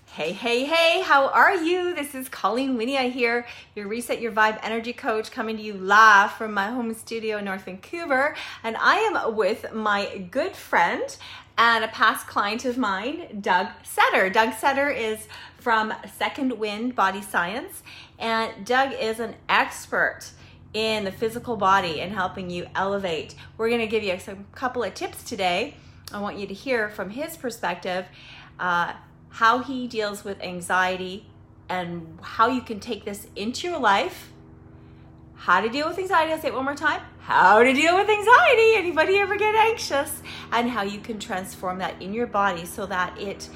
Hey, hey, hey, how are you? This is Colleen Wynia here, your Reset Your Vibe energy coach, coming to you live from my home studio in North Vancouver. And I am with my good friend and a past client of mine, Doug Setter. Doug Setter is from Second Wind Body Science, and Doug is an expert in the physical body and helping you elevate. We're going to give you a couple of tips today. I want you to hear from his perspective how he deals with anxiety and how you can take this into your life. How to deal with anxiety. I'll say it one more time. How to deal with anxiety. Anybody ever get anxious? And how you can transform that in your body so that it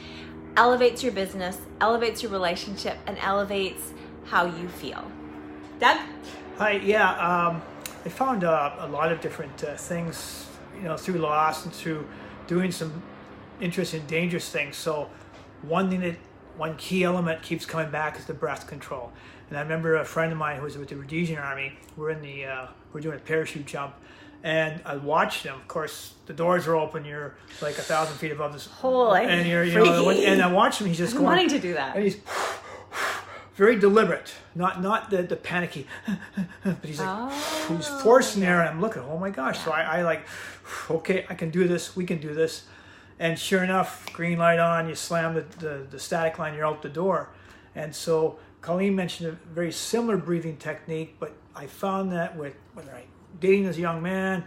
elevates your business, elevates your relationship, and elevates how you feel. Doug? Hi, yeah. I found a lot of different things, through loss and through doing some interesting, dangerous things. So one key element keeps coming back is the breath control. And I remember a friend of mine who was with the Rhodesian Army. We're doing a parachute jump, and I watched him. Of course, the doors are open. You're like 1,000 feet above this, holy, and and I watched him. He's just wanting to do that, and he's very deliberate, not the panicky, but he's like he's forcing air, and I'm looking. Oh my gosh! Yeah. So I like, okay, I can do this. We can do this. And sure enough, green light on, you slam the static line, you're out the door. And so Colleen mentioned a very similar breathing technique, but I found that with dating as a young man,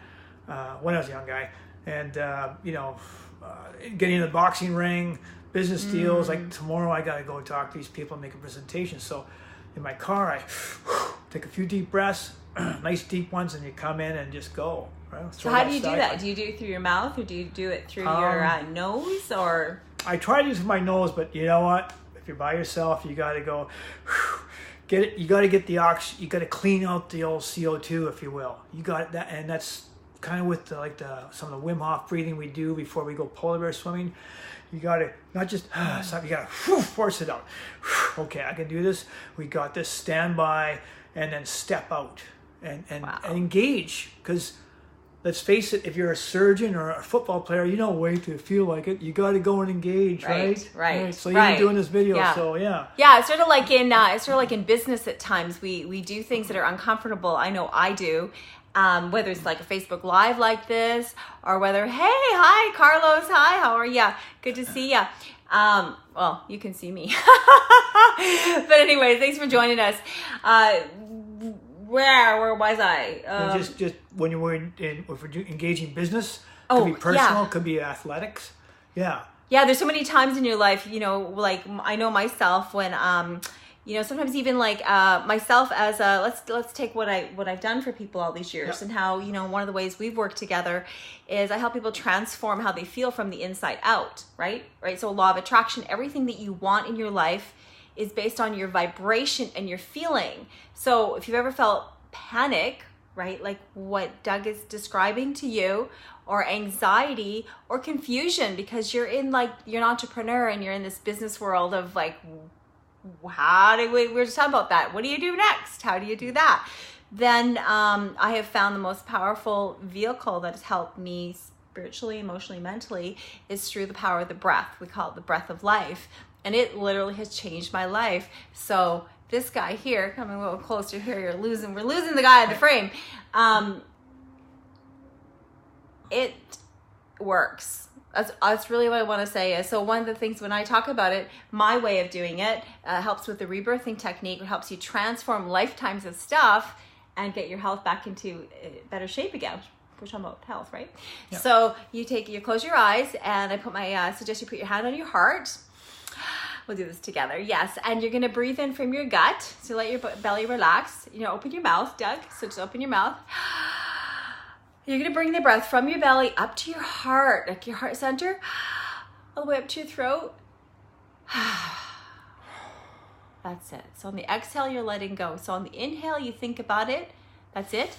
when I was a young guy, and getting in the boxing ring, business deals, like tomorrow I got to go talk to these people and make a presentation. So in my car, I take a few deep breaths, nice deep ones, and you come in and just go. Right? So how do you do that? Do you do it through your mouth, or do you do it through your nose? Or I try to use my nose, but you know what? If you're by yourself, you got to go get it. You got to get the oxygen. You got to clean out the old CO2, if you will. You got that, and that's kind of with some of the Wim Hof breathing we do before we go polar bear swimming. You got to not just stop. You got to force it out. Okay, I can do this. We got this. Stand by, and then step out and engage, because. Let's face it, if you're a surgeon or a football player, you don't wait to feel like it. You got to go and engage, right? Right. So you're doing this video, so yeah. Yeah, it's sort of like in business at times. We do things that are uncomfortable. I know I do. Whether it's like a Facebook Live like this, or whether, hey, hi, Carlos, hi, how are ya? Good to see ya. Well, you can see me. But anyway, thanks for joining us. Where was I? Just when you were if we're engaging business, could be personal, could be athletics. Yeah. Yeah, there's so many times in your life, like I know myself when, sometimes even like myself as a, let's take what I've done for people all these years, and how, one of the ways we've worked together is I help people transform how they feel from the inside out, right? So law of attraction, everything that you want in your life is based on your vibration and your feeling. So if you've ever felt panic, right, like what Doug is describing to you, or anxiety or confusion because you're an entrepreneur and you're in this business world of like, we're just talking about that. What do you do next? How do you do that? Then I have found the most powerful vehicle that has helped me spiritually, emotionally, mentally is through the power of the breath. We call it the breath of life. And it literally has changed my life. So this guy here, coming a little closer here, we're losing the guy in the frame. It works. That's really what I want to say. So one of the things when I talk about it, my way of doing it helps with the rebirthing technique. It helps you transform lifetimes of stuff and get your health back into better shape again. We're talking about health, right? Yeah. So you close your eyes, and I suggest you put your hand on your heart. We'll do this together. Yes. And you're going to breathe in from your gut. So let your belly relax. Open your mouth, Doug. So just open your mouth. You're going to bring the breath from your belly up to your heart, like your heart center, all the way up to your throat. That's it. So on the exhale, you're letting go. So on the inhale, you think about it. That's it.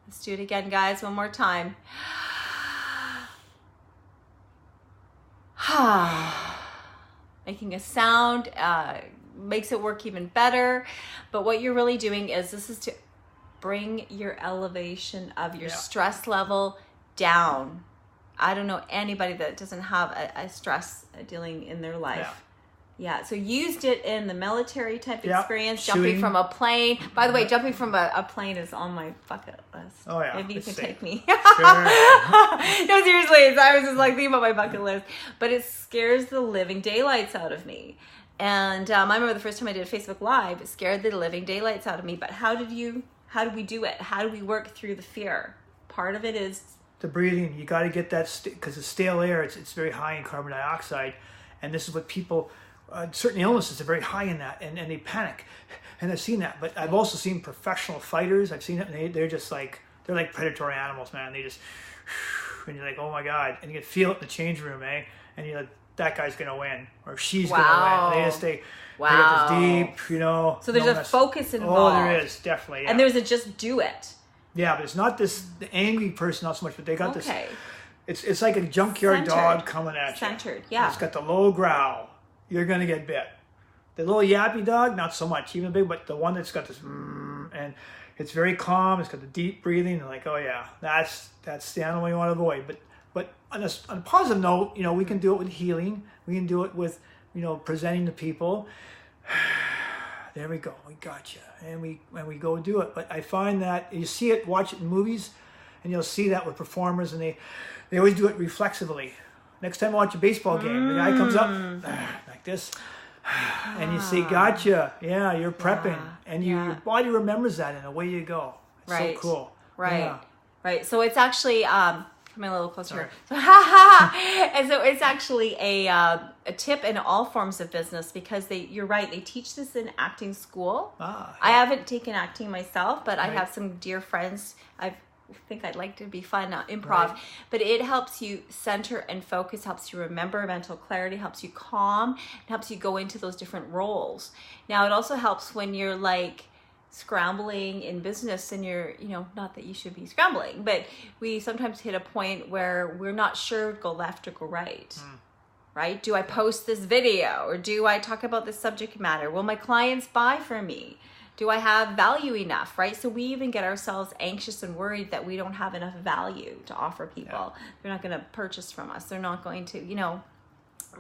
Let's do it again, guys. One more time. Making a sound makes it work even better. But what you're really doing is this is to bring your elevation of your stress level down. I don't know anybody that doesn't have a stress dealing in their life. Yeah, so used it in the military type experience, jumping from a plane. By the way, jumping from a plane is on my bucket list. Oh, yeah. Maybe you can take me. Sure. No, seriously, I was just like thinking about my bucket list. But it scares the living daylights out of me. And I remember the first time I did a Facebook Live, it scared the living daylights out of me. But how do we do it? How do we work through the fear? Part of it is the breathing. You got to get that, because the stale air, it's very high in carbon dioxide. And this is what people... certain illnesses are very high in that, and they panic, and I've seen that. But I've also seen professional fighters. I've seen it, and they're just like, they're like predatory animals, man. They just, and you're like, oh my god, and you can feel it in the change room, and you're like, that guy's gonna win, or she's gonna win. And they just they get this deep, So there's a focus involved. Oh, there is, definitely. Yeah. And there's a just do it. Yeah, but it's not the angry person, not so much, but they got this. It's like a junkyard dog coming at you. Centered, yeah. It's got the low growl. You're going to get bit. The little yappy dog, not so much, even big, but the one that's got this, and it's very calm, it's got the deep breathing, and like, oh yeah, that's the animal you want to avoid. But on a positive note, we can do it with healing. We can do it with, presenting to people. There we go, we got you. And we go do it. But I find that you see it, watch it in movies, and you'll see that with performers, and they always do it reflexively. Next time I watch a baseball game, the guy comes up like this, and you say, gotcha, yeah, you're prepping. And your body remembers that, and away you go. It's so cool. Right. So it's actually, come in a little closer here. And so it's actually a tip in all forms of business, because you're right, they teach this in acting school. I haven't taken acting myself, but I have some dear friends. I think I'd like to be fun improv, but it helps you center and focus, helps you remember mental clarity, helps you calm, and helps you go into those different roles. Now it also helps when you're like scrambling in business, and you're, not that you should be scrambling, but we sometimes hit a point where we're not sure go left or go right. Right? Do I post this video, or do I talk about this subject matter? Will my clients buy from me? Do I have value enough, right? So we even get ourselves anxious and worried that we don't have enough value to offer people. They're not going to purchase from us. They're not going to,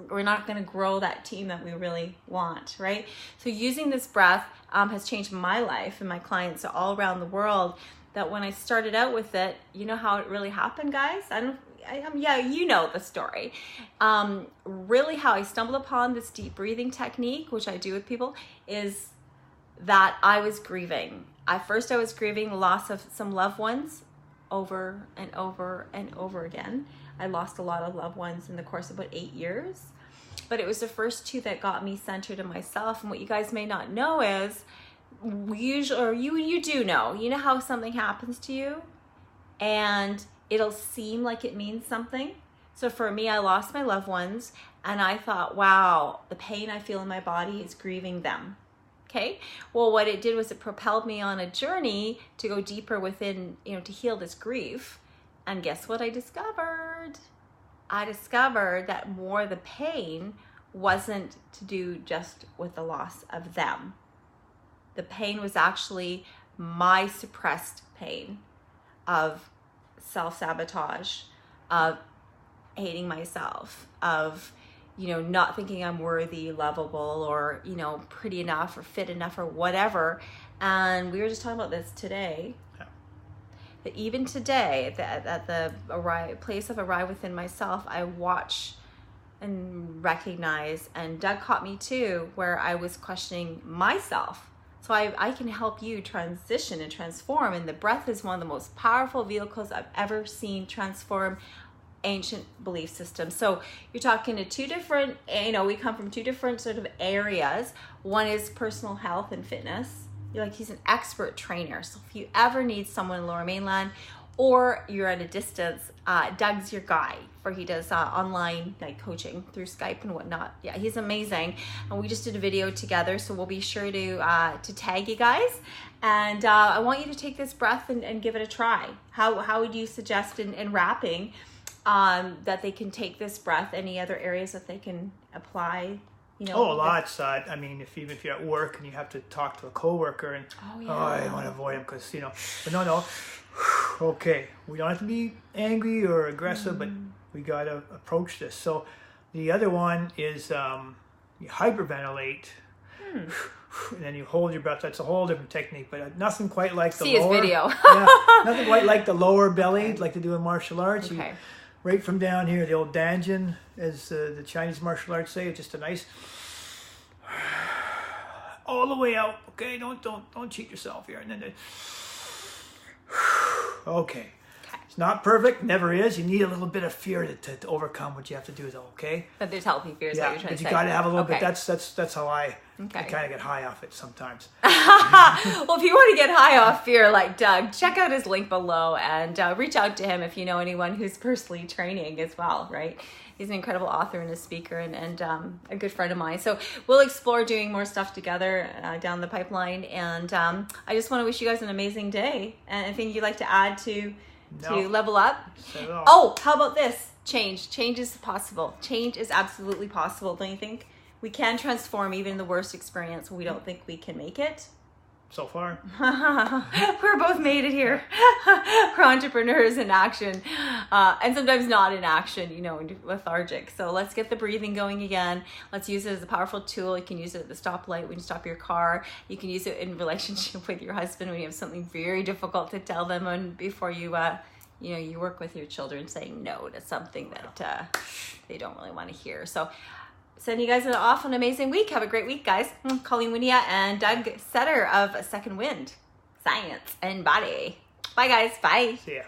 we're not going to grow that team that we really want, right? So using this breath has changed my life and my clients all around the world. That when I started out with it, you know how it really happened, guys? You know the story. Really how I stumbled upon this deep breathing technique, which I do with people, is that I was grieving. First I was grieving the loss of some loved ones over and over and over again. I lost a lot of loved ones in the course of about 8 years. But it was the first two that got me centered in myself. And what you guys may not know is, you do know. You know how something happens to you and it'll seem like it means something. So for me, I lost my loved ones, and I thought, wow, the pain I feel in my body is grieving them. Okay, well, what it did was it propelled me on a journey to go deeper within, to heal this grief. And guess what I discovered? I discovered that more the pain wasn't to do just with the loss of them. The pain was actually my suppressed pain of self-sabotage, of hating myself, of not thinking I'm worthy, lovable, or, pretty enough or fit enough or whatever. And we were just talking about this today, that even today at the place of arrive within myself, I watch and recognize, and Doug caught me too, where I was questioning myself. So I can help you transition and transform. And the breath is one of the most powerful vehicles I've ever seen transform ancient belief systems. So you're talking to two different, we come from two different sort of areas. One is personal health and fitness. He's an expert trainer. So if you ever need someone in Lower Mainland, or you're at a distance, Doug's your guy, for he does online coaching through Skype and whatnot. Yeah, he's amazing. And we just did a video together, so we'll be sure to tag you guys. And I want you to take this breath and give it a try. How would you suggest in wrapping that they can take this breath? Any other areas that they can apply, You know, Oh, lots. I mean, even if you're at work and you have to talk to a coworker, and I want to avoid them because But no. Okay, we don't have to be angry or aggressive, but we got to approach this. So the other one is you hyperventilate. And then you hold your breath. That's a whole different technique, but nothing quite like the lower. His video. Nothing quite like the lower belly, like they do in martial arts. Okay. You, right from down here, the old danjian, as the Chinese martial arts say, it's just a nice all the way out. Okay, don't cheat yourself here. And then okay. It's not perfect, never is. You need a little bit of fear to overcome what you have to do, though. Okay. But there's healthy fears. Yeah, that you're trying to say. But you got to have a little bit. That's how I kind of get high off it sometimes. Well, if you want to get high off fear like Doug, check out his link below and reach out to him if you know anyone who's personally training as well. Right. He's an incredible author and a speaker and a good friend of mine. So we'll explore doing more stuff together down the pipeline. And I just want to wish you guys an amazing day. And anything you'd like to add to level up? Oh, how about this? Change is possible. Change is absolutely possible, don't you think? We can transform even the worst experience when we don't think we can make it. So far. We're both made it here. We're entrepreneurs in action. And sometimes not in action, lethargic. So let's get the breathing going again. Let's use it as a powerful tool. You can use it at the stoplight when you stop your car. You can use it in relationship with your husband when you have something very difficult to tell them, and before you you work with your children saying no to something that they don't really want to hear. So sending you guys off an amazing week. Have a great week, guys. Colleen Wynia and Doug Setter of Second Wind, Science and Body. Bye, guys. Bye. See ya.